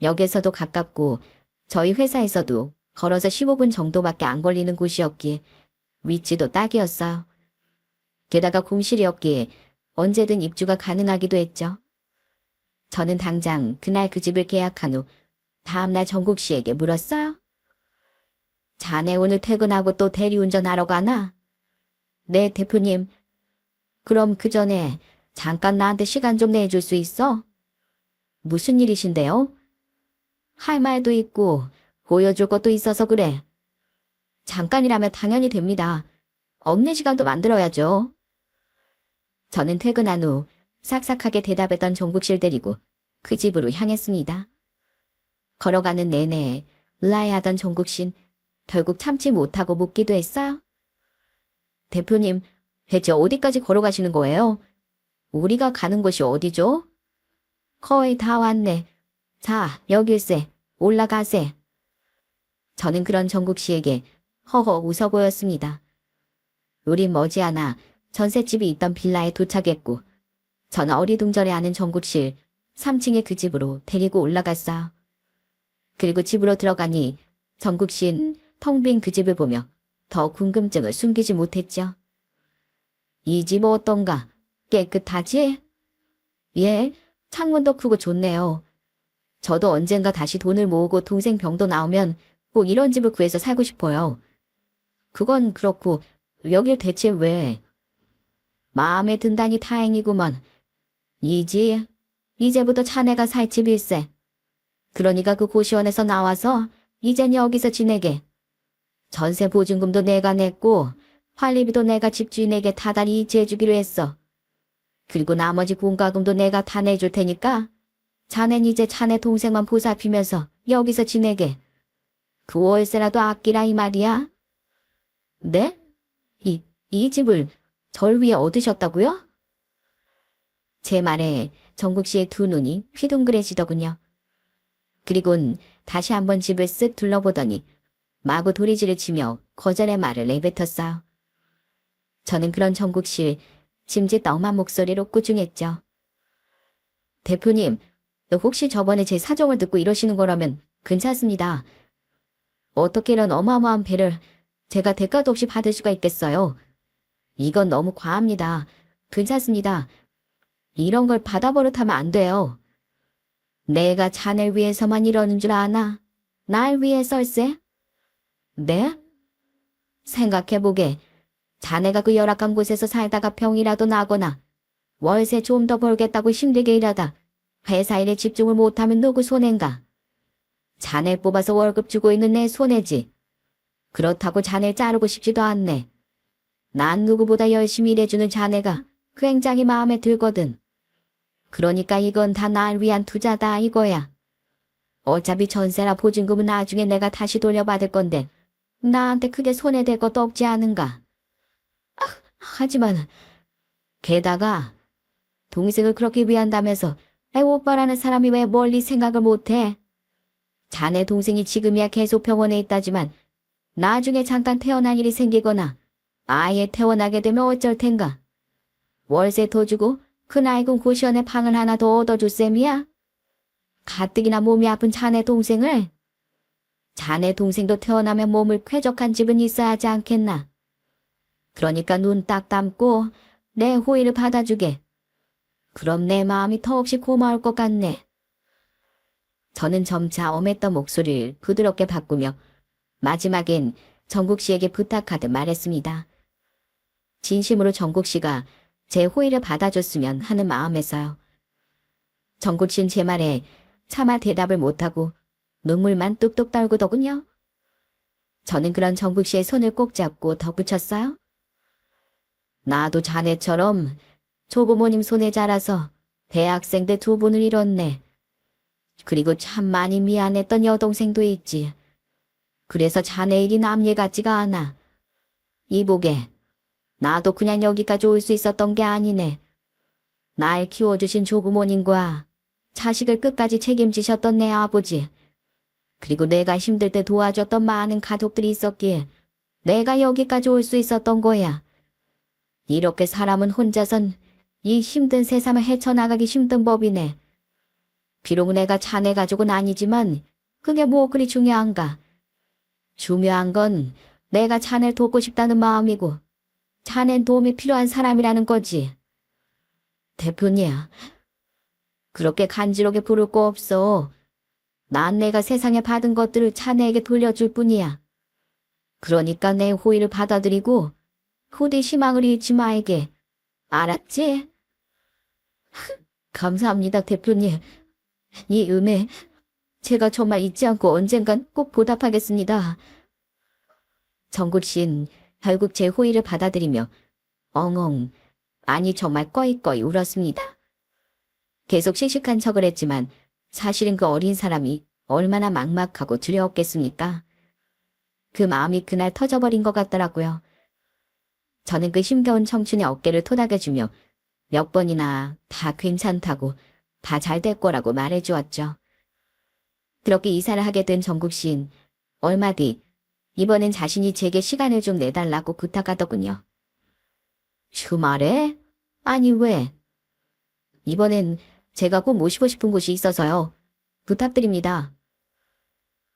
역에서도 가깝고 저희 회사에서도 걸어서 15분 정도밖에 안 걸리는 곳이었기에 위치도 딱이었어요. 게다가 공실이었기에 언제든 입주가 가능하기도 했죠. 저는 당장 그날 그 집을 계약한 후 다음날 정국 씨에게 물었어요. 자네 오늘 퇴근하고 또 대리운전하러 가나? 네, 대표님. 그럼 그 전에 잠깐 나한테 시간 좀 내줄 수 있어? 무슨 일이신데요? 할 말도 있고 보여줄 것도 있어서 그래. 잠깐이라면 당연히 됩니다. 없는 시간도 만들어야죠. 저는 퇴근한 후 싹싹하게 대답했던 정국 씨를 데리고 그 집으로 향했습니다. 걸어가는 내내 의아해하던 정국 씨는 결국 참지 못하고 묻기도 했어요. 대표님, 대체 어디까지 걸어가시는 거예요? 우리가 가는 곳이 어디죠? 거의 다 왔네. 자, 여길세. 올라가세. 저는 그런 정국 씨에게 허허 웃어 보였습니다. 우린 머지않아 전셋집이 있던 빌라에 도착했고 저는 어리둥절해하는 정국 씨를 3층의 그 집으로 데리고 올라갔어요. 그리고 집으로 들어가니 정국 씨는 텅 빈 그 집을 보며 더 궁금증을 숨기지 못했죠. 이 집 어떤가? 깨끗하지? 예, 창문도 크고 좋네요. 저도 언젠가 다시 돈을 모으고 동생 병도 나오면 꼭 이런 집을 구해서 살고 싶어요. 그건 그렇고 여길 대체 왜? 마음에 든다니 다행이구먼. 이지, 이제부터 자네가 살 집일세. 그러니까 그 고시원에서 나와서 이젠 여기서 지내게. 전세 보증금도 내가 냈고 관리비도 내가 집주인에게 다달이 이체해주기로 했어. 그리고 나머지 공과금도 내가 다 내줄 테니까 자넨 이제 자네 동생만 보살피면서 여기서 지내게. 그 월세라도 아끼라 이 말이야. 네? 이 집을 절 위해 얻으셨다고요? 제 말에 정국 씨의 두 눈이 휘둥그레지더군요. 그리곤 다시 한번 집을 쓱 둘러보더니 마구 도리지를 치며 거절의 말을 내뱉었어요. 저는 그런 정국 씨를 짐짓 엄한 목소리로 꾸중했죠. 대표님, 혹시 저번에 제 사정을 듣고 이러시는 거라면 괜찮습니다. 어떻게 이런 어마어마한 배를 제가 대가도 없이 받을 수가 있겠어요. 이건 너무 과합니다. 괜찮습니다. 이런 걸 받아버릇하면 안 돼요. 내가 자네 위해서만 이러는 줄 아나? 날 위해설세? 네? 생각해보게. 자네가 그 열악한 곳에서 살다가 병이라도 나거나 월세 좀 더 벌겠다고 힘들게 일하다 회사 일에 집중을 못하면 누구 손해인가? 자네 뽑아서 월급 주고 있는 내 손해지. 그렇다고 자네 자르고 싶지도 않네. 난 누구보다 열심히 일해주는 자네가 굉장히 마음에 들거든. 그러니까 이건 다 날 위한 투자다 이거야. 어차피 전세나 보증금은 나중에 내가 다시 돌려받을 건데 나한테 크게 손해될 것도 없지 않은가. 하지만 게다가 동생을 그렇게 위한다면서 애 오빠라는 사람이 왜 멀리 생각을 못해? 자네 동생이 지금이야 계속 병원에 있다지만 나중에 잠깐 태어난 일이 생기거나 아예 태어나게 되면 어쩔 텐가. 월세 더 주고 그 낡은 고시원에 방을 하나 더 얻어줄 셈이야? 가뜩이나 몸이 아픈 자네 동생을? 자네 동생도 태어나면 몸을 쾌적한 집은 있어야 하지 않겠나? 그러니까 눈 딱 감고 내 호의를 받아주게. 그럼 내 마음이 더없이 고마울 것 같네. 저는 점차 엄했던 목소리를 부드럽게 바꾸며 마지막엔 정국 씨에게 부탁하듯 말했습니다. 진심으로 정국 씨가 제 호의를 받아줬으면 하는 마음에서요. 정국 씨는 제 말에 차마 대답을 못하고 눈물만 뚝뚝 떨구더군요. 저는 그런 정국 씨의 손을 꼭 잡고 덧붙였어요. 나도 자네처럼 조부모님 손에 자라서 대학생 때 두 분을 잃었네. 그리고 참 많이 미안했던 여동생도 있지. 그래서 자네 일이 남 일 같지가 않아. 이보게, 나도 그냥 여기까지 올 수 있었던 게 아니네. 날 키워주신 조부모님과 자식을 끝까지 책임지셨던 내 아버지, 그리고 내가 힘들 때 도와줬던 많은 가족들이 있었기에 내가 여기까지 올 수 있었던 거야. 이렇게 사람은 혼자선 이 힘든 세상을 헤쳐나가기 힘든 법이네. 비록 내가 자네 가족은 아니지만 그게 뭐 그리 중요한가. 중요한 건 내가 자네를 돕고 싶다는 마음이고 자넨 도움이 필요한 사람이라는 거지. 대표님, 그렇게 간지럽게 부를 거 없어. 난 내가 세상에 받은 것들을 자네에게 돌려줄 뿐이야. 그러니까 내 호의를 받아들이고 부디 희망을 잃지 말게. 알았지? 감사합니다, 대표님. 이 은혜 제가 정말 잊지 않고 언젠간 꼭 보답하겠습니다. 정국 씨는 결국 제 호의를 받아들이며 엉엉, 아니 정말 꺼이꺼이 울었습니다. 계속 씩씩한 척을 했지만 사실은 그 어린 사람이 얼마나 막막하고 두려웠겠습니까? 그 마음이 그날 터져버린 것 같더라고요. 저는 그 힘겨운 청춘의 어깨를 토닥여주며 몇 번이나 다 괜찮다고, 다 잘 될 거라고 말해주었죠. 그렇게 이사를 하게 된 정국 씨는 얼마 뒤 이번엔 자신이 제게 시간을 좀 내달라고 부탁하더군요. 주말에? 아니 왜? 이번엔 제가 꼭 모시고 싶은 곳이 있어서요. 부탁드립니다.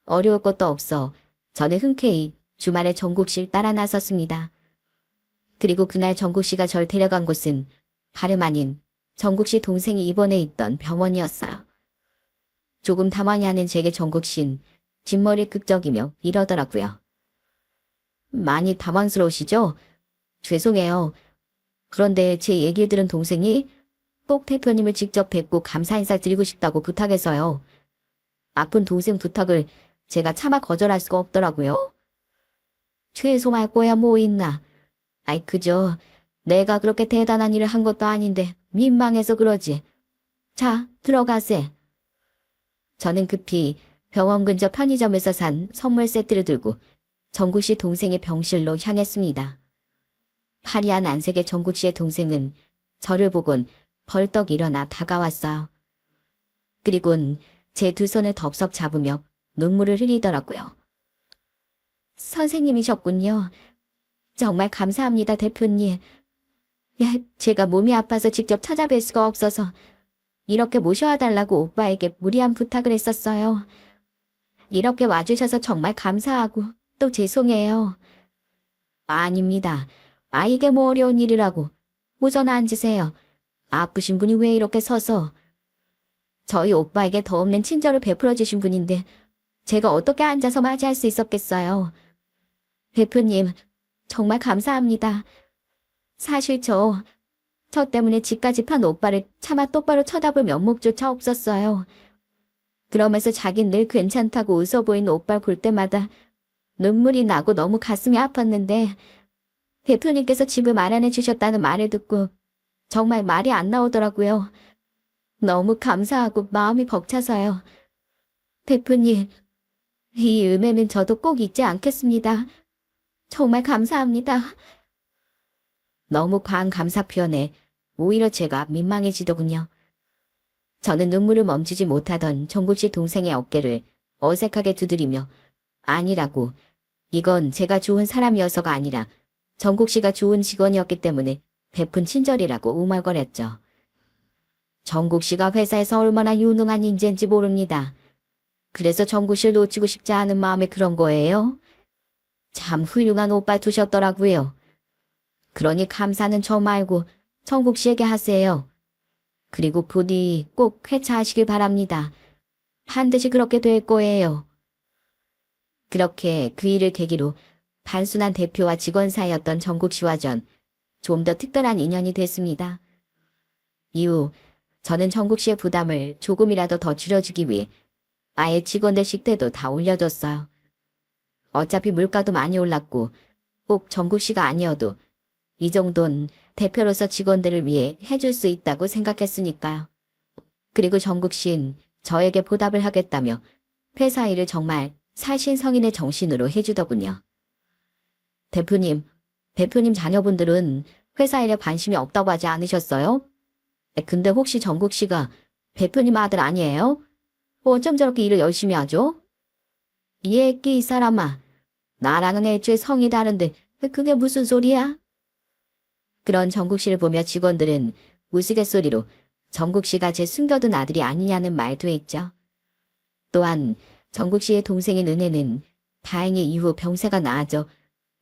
어려울 것도 없어 저는 흔쾌히 주말에 정국 씨를 따라 나섰습니다. 그리고 그날 정국 씨가 절 데려간 곳은 다름 아닌 정국 씨 동생이 입원해 있던 병원이었어요. 조금 당황해하는 제게 정국 씨는 뒷머리 끄적이며 이러더라고요. 많이 당황스러우시죠? 죄송해요. 그런데 제 얘기를 들은 동생이 꼭 대표님을 직접 뵙고 감사 인사 드리고 싶다고 부탁해서요. 아픈 동생 부탁을 제가 차마 거절할 수가 없더라고요. 죄송할 거야 뭐 있나. 아이 그저 내가 그렇게 대단한 일을 한 것도 아닌데 민망해서 그러지. 자, 들어가세. 저는 급히 병원 근처 편의점에서 산 선물 세트를 들고 정국 씨 동생의 병실로 향했습니다. 파리한 안색의 정국 씨의 동생은 저를 보곤 벌떡 일어나 다가왔어요. 그리곤 제 두 손을 덥석 잡으며 눈물을 흘리더라고요. 선생님이셨군요. 정말 감사합니다, 대표님. 제가 몸이 아파서 직접 찾아뵐 수가 없어서 이렇게 모셔와달라고 오빠에게 무리한 부탁을 했었어요. 이렇게 와주셔서 정말 감사하고 또 죄송해요. 아닙니다. 이게 뭐 어려운 일이라고. 우선 앉으세요. 아프신 분이 왜 이렇게 서서. 저희 오빠에게 더 없는 친절을 베풀어 주신 분인데 제가 어떻게 앉아서 맞이할 수 있었겠어요. 대표님, 정말 감사합니다. 사실 저 때문에 집까지 판 오빠를 차마 똑바로 쳐다볼 면목조차 없었어요. 그러면서 자긴 늘 괜찮다고 웃어 보이는 오빠를 볼 때마다 눈물이 나고 너무 가슴이 아팠는데 대표님께서 집을 마련해 주셨다는 말을 듣고 정말 말이 안 나오더라고요. 너무 감사하고 마음이 벅차서요. 대표님, 이 은혜는 저도 꼭 잊지 않겠습니다. 정말 감사합니다. 너무 과한 감사 표현에 오히려 제가 민망해지더군요. 저는 눈물을 멈추지 못하던 정국 씨 동생의 어깨를 어색하게 두드리며 아니라고, 이건 제가 좋은 사람이어서가 아니라 정국 씨가 좋은 직원이었기 때문에 베푼 친절이라고 우물거렸죠. 정국 씨가 회사에서 얼마나 유능한 인재인지 모릅니다. 그래서 정국 씨를 놓치고 싶지 않은 마음에 그런 거예요. 참 훌륭한 오빠 두셨더라고요. 그러니 감사는 저 말고 정국 씨에게 하세요. 그리고 부디 꼭 회차하시길 바랍니다. 반드시 그렇게 될 거예요. 그렇게 그 일을 계기로 단순한 대표와 직원 사이였던 정국 씨와 전 좀 더 특별한 인연이 됐습니다. 이후 저는 정국 씨의 부담을 조금이라도 더 줄여주기 위해 아예 직원들 식대도 다 올려줬어요. 어차피 물가도 많이 올랐고 꼭 정국 씨가 아니어도 이 정도는 대표로서 직원들을 위해 해줄 수 있다고 생각했으니까요. 그리고 정국 씨는 저에게 보답을 하겠다며 회사 일을 정말 살신성인의 정신으로 해주더군요. 대표님 자녀분들은 회사 일에 관심이 없다고 하지 않으셨어요? 근데 혹시 정국 씨가 대표님 아들 아니에요? 어쩜 저렇게 일을 열심히 하죠? 이 애끼 이 사람아. 나랑은 애초에 성이 다른데 그게 무슨 소리야? 그런 정국 씨를 보며 직원들은 우스갯소리로 정국 씨가 제 숨겨둔 아들이 아니냐는 말도 했죠. 또한 정국 씨의 동생인 은혜는 다행히 이후 병세가 나아져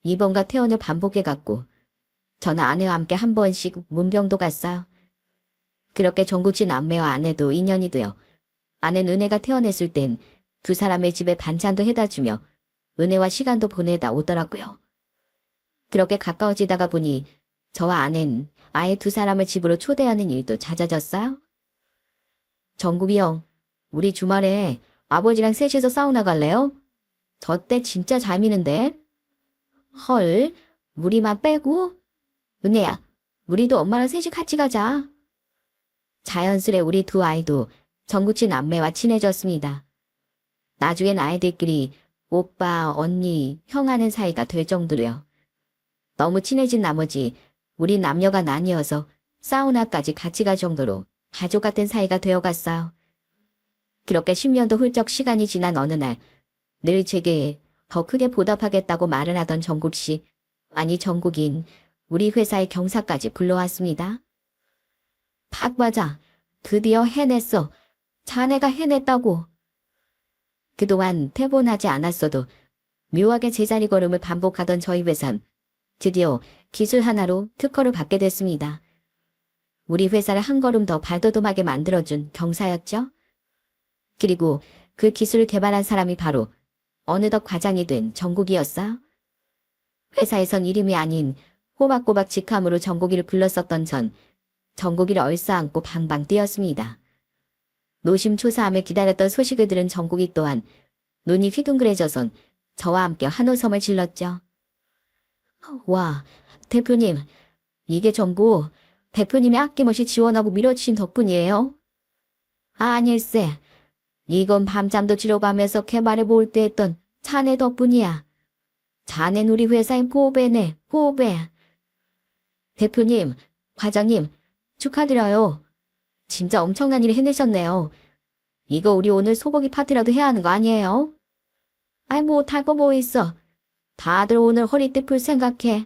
입원과 퇴원을 반복해갔고 저는 아내와 함께 한 번씩 문병도 갔어요. 그렇게 정국 씨 남매와 아내도 인연이 되어 아내는 은혜가 퇴원했을 땐 두 사람의 집에 반찬도 해다 주며 은혜와 시간도 보내다 오더라고요. 그렇게 가까워지다가 보니 저와 아내는 아예 두 사람을 집으로 초대하는 일도 잦아졌어요. 정국이 형, 우리 주말에 아버지랑 셋이서 사우나 갈래요? 저 때 진짜 잘 미는데. 헐, 우리만 빼고? 은혜야, 우리도 엄마랑 셋이 같이 가자. 자연스레 우리 두 아이도 정국씨 남매와 친해졌습니다. 나중엔 아이들끼리 오빠, 언니, 형 하는 사이가 될 정도로요. 너무 친해진 나머지 우리 남녀가 나뉘어서 사우나까지 같이 갈 정도로 가족 같은 사이가 되어갔어요. 그렇게 10년도 훌쩍 시간이 지난 어느 날 늘 제게 더 크게 보답하겠다고 말을 하던 정국 씨, 아니 정국인 우리 회사의 경사까지 불러왔습니다. 박 과장, 드디어 해냈어. 자네가 해냈다고. 그동안 퇴본하지 않았어도 묘하게 제자리 걸음을 반복하던 저희 회사는 드디어 기술 하나로 특허를 받게 됐습니다. 우리 회사를 한 걸음 더 발돋움하게 만들어준 경사였죠. 그리고 그 기술을 개발한 사람이 바로 어느덧 과장이 된 정국이었어요. 회사에선 이름이 아닌 호박꼬박 직함으로 정국이를 불렀었던 전 정국이를 얼싸안고 방방 뛰었습니다. 노심초사함을 기다렸던 소식을 들은 정국이 또한 눈이 휘둥그레져선 저와 함께 한호섬을 질렀죠. 와, 대표님, 이게 전부 대표님이 아낌없이 지원하고 밀어주신 덕분이에요? 아닐세, 이건 밤잠도 지러가면서 개발해 볼 때 했던 자네 덕분이야. 자넨 우리 회사의 보배네, 보배. 대표님, 과장님, 축하드려요. 진짜 엄청난 일을 해내셨네요. 이거 우리 오늘 소고기 파티라도 해야 하는 거 아니에요? 아이 못할 거 뭐 있어. 다들 오늘 허리띠 풀 생각해.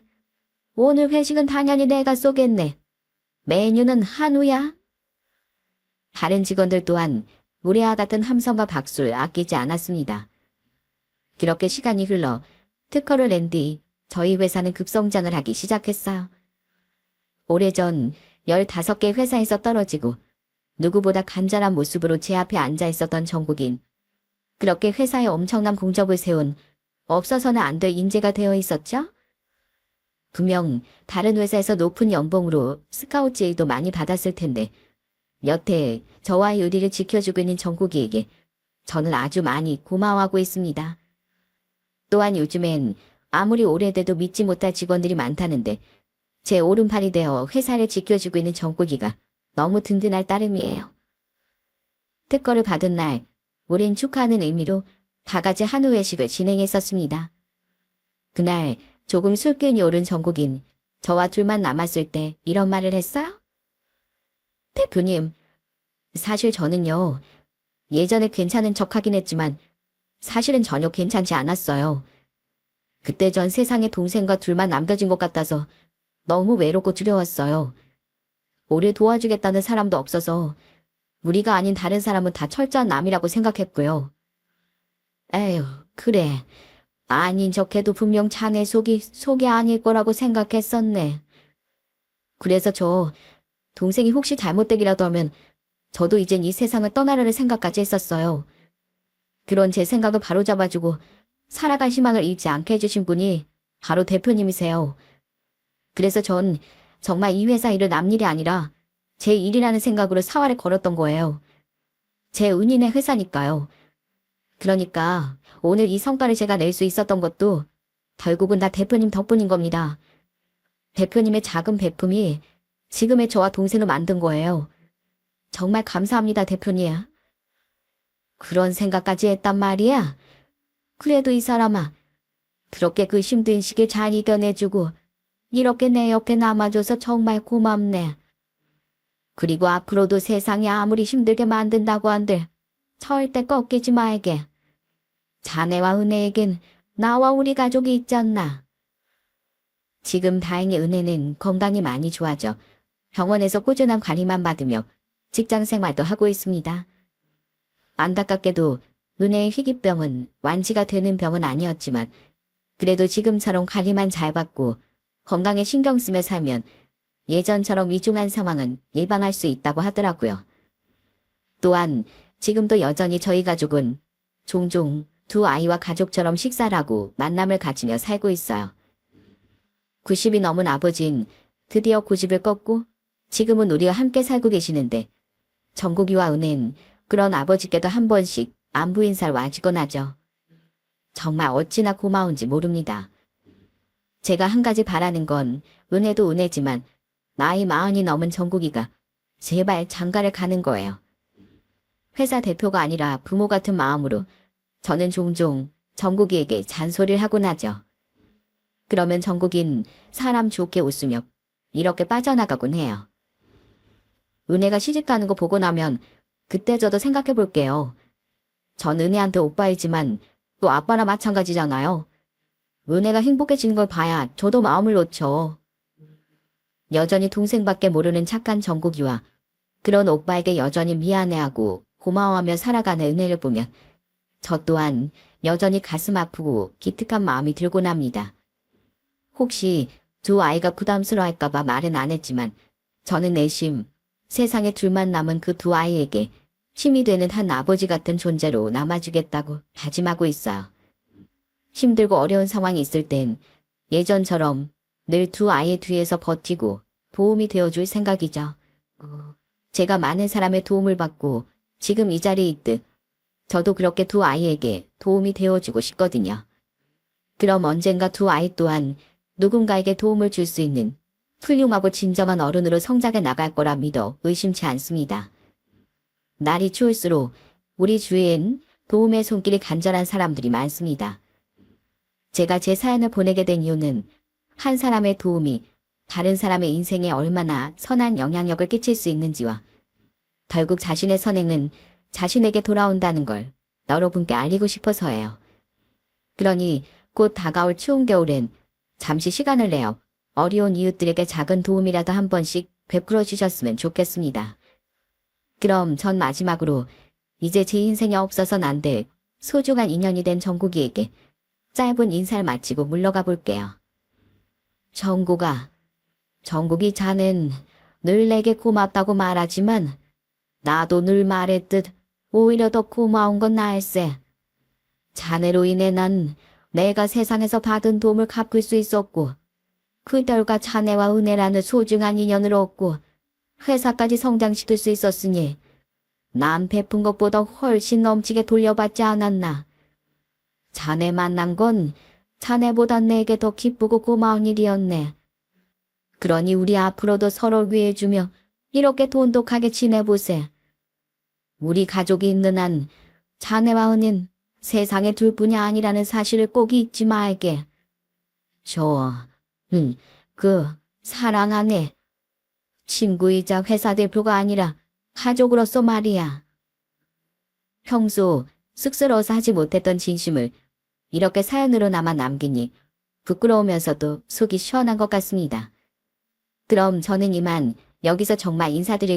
오늘 회식은 당연히 내가 쏘겠네. 메뉴는 한우야. 다른 직원들 또한 우리와 같은 함성과 박수를 아끼지 않았습니다. 그렇게 시간이 흘러 특허를 낸 뒤 저희 회사는 급성장을 하기 시작했어요. 오래전 15개 회사에서 떨어지고 누구보다 간절한 모습으로 제 앞에 앉아 있었던 정국인. 그렇게 회사에 엄청난 공적을 세운 없어서는 안 될 인재가 되어 있었죠? 분명 다른 회사에서 높은 연봉으로 스카우트 제의도 많이 받았을 텐데 여태 저와의 의리를 지켜주고 있는 정국이에게 저는 아주 많이 고마워하고 있습니다. 또한 요즘엔 아무리 오래돼도 믿지 못할 직원들이 많다는데 제 오른팔이 되어 회사를 지켜주고 있는 정국이가 너무 든든할 따름이에요. 특허를 받은 날 우린 축하하는 의미로 다 같이 한우 회식을 진행했었습니다. 그날 조금 술기운이 오른 정국인 저와 둘만 남았을 때 이런 말을 했어요. 대표님, 사실 저는요. 예전에 괜찮은 척하긴 했지만 사실은 전혀 괜찮지 않았어요. 그때 전 세상에 동생과 둘만 남겨진 것 같아서 너무 외롭고 두려웠어요. 우리 도와주겠다는 사람도 없어서 우리가 아닌 다른 사람은 다 철저한 남이라고 생각했고요. 에휴, 그래. 아닌 척해도 분명 자네 속이 아닐 거라고 생각했었네. 그래서 저 동생이 혹시 잘못되기라도 하면 저도 이젠 이 세상을 떠나려는 생각까지 했었어요. 그런 제 생각을 바로잡아주고 살아갈 희망을 잃지 않게 해주신 분이 바로 대표님이세요. 그래서 전 정말 이 회사 일은 남일이 아니라 제 일이라는 생각으로 사활에 걸었던 거예요. 제 은인의 회사니까요. 그러니까 오늘 이 성과를 제가 낼 수 있었던 것도 결국은 다 대표님 덕분인 겁니다. 대표님의 작은 베품이 지금의 저와 동생을 만든 거예요. 정말 감사합니다, 대표님. 그런 생각까지 했단 말이야. 그래도 이 사람아, 그렇게 그 힘든 시기 잘 이겨내주고 이렇게 내 옆에 남아줘서 정말 고맙네. 그리고 앞으로도 세상이 아무리 힘들게 만든다고 한들 절대 꺾이지 말게. 자네와 은혜에겐 나와 우리 가족이 있잖나. 지금 다행히 은혜는 건강이 많이 좋아져 병원에서 꾸준한 관리만 받으며 직장 생활도 하고 있습니다. 안타깝게도 은혜의 희귀병은 완치가 되는 병은 아니었지만 그래도 지금처럼 관리만 잘 받고 건강에 신경 쓰며 살면 예전처럼 위중한 상황은 예방할 수 있다고 하더라고요. 또한 지금도 여전히 저희 가족은 종종 두 아이와 가족처럼 식사를 하고 만남을 가지며 살고 있어요. 90이 넘은 아버지는 드디어 고집을 꺾고 지금은 우리와 함께 살고 계시는데 정국이와 은혜는 그런 아버지께도 한 번씩 안부 인사를 와주곤 하죠. 정말 어찌나 고마운지 모릅니다. 제가 한 가지 바라는 건 은혜도 은혜지만 나이 40이 넘은 정국이가 제발 장가를 가는 거예요. 회사 대표가 아니라 부모 같은 마음으로 저는 종종 정국이에게 잔소리를 하곤 하죠. 그러면 정국이는 사람 좋게 웃으며 이렇게 빠져나가곤 해요. 은혜가 시집가는 거 보고 나면 그때 저도 생각해 볼게요. 전 은혜한테 오빠이지만 또 아빠나 마찬가지잖아요. 은혜가 행복해지는 걸 봐야 저도 마음을 놓죠. 여전히 동생밖에 모르는 착한 정국이와 그런 오빠에게 여전히 미안해하고 고마워하며 살아가는 은혜를 보면 저 또한 여전히 가슴 아프고 기특한 마음이 들곤 합니다. 혹시 두 아이가 부담스러워할까봐 말은 안 했지만 저는 내심 세상에 둘만 남은 그 두 아이에게 힘이 되는 한 아버지 같은 존재로 남아주겠다고 다짐하고 있어요. 힘들고 어려운 상황이 있을 땐 예전처럼 늘 두 아이의 뒤에서 버티고 도움이 되어줄 생각이죠. 제가 많은 사람의 도움을 받고 지금 이 자리에 있듯 저도 그렇게 두 아이에게 도움이 되어주고 싶거든요. 그럼 언젠가 두 아이 또한 누군가에게 도움을 줄 수 있는 훌륭하고 진정한 어른으로 성장해 나갈 거라 믿어 의심치 않습니다. 날이 추울수록 우리 주위엔 도움의 손길이 간절한 사람들이 많습니다. 제가 제 사연을 보내게 된 이유는 한 사람의 도움이 다른 사람의 인생에 얼마나 선한 영향력을 끼칠 수 있는지와 결국 자신의 선행은 자신에게 돌아온다는 걸 여러분께 알리고 싶어서예요. 그러니 곧 다가올 추운 겨울엔 잠시 시간을 내어 어려운 이웃들에게 작은 도움이라도 한 번씩 베풀어 주셨으면 좋겠습니다. 그럼 전 마지막으로 이제 제 인생에 없어선 안 될 소중한 인연이 된 정국이에게 짧은 인사를 마치고 물러가 볼게요. 정국이 자넨 늘 내게 고맙다고 말하지만 나도 늘 말했듯 오히려 더 고마운 건 나일세. 자네로 인해 난 내가 세상에서 받은 도움을 갚을 수 있었고 그들과 자네와 은혜라는 소중한 인연을 얻고 회사까지 성장시킬 수 있었으니 남 베푼 것보다 훨씬 넘치게 돌려받지 않았나. 자네 만난 건 자네보다 내게 더 기쁘고 고마운 일이었네. 그러니 우리 앞으로도 서로 위해주며 이렇게 돈독하게 지내보세. 우리 가족이 있는 한 자네와 은인 세상에 둘뿐이 아니라는 사실을 꼭 잊지 말게. 사랑하네. 친구이자 회사 대표가 아니라 가족으로서 말이야. 평소 쑥스러워서 하지 못했던 진심을 이렇게 사연으로 남아 남기니 부끄러우면서도 속이 시원한 것 같습니다. 그럼 저는 이만 여기서 정말 인사드릴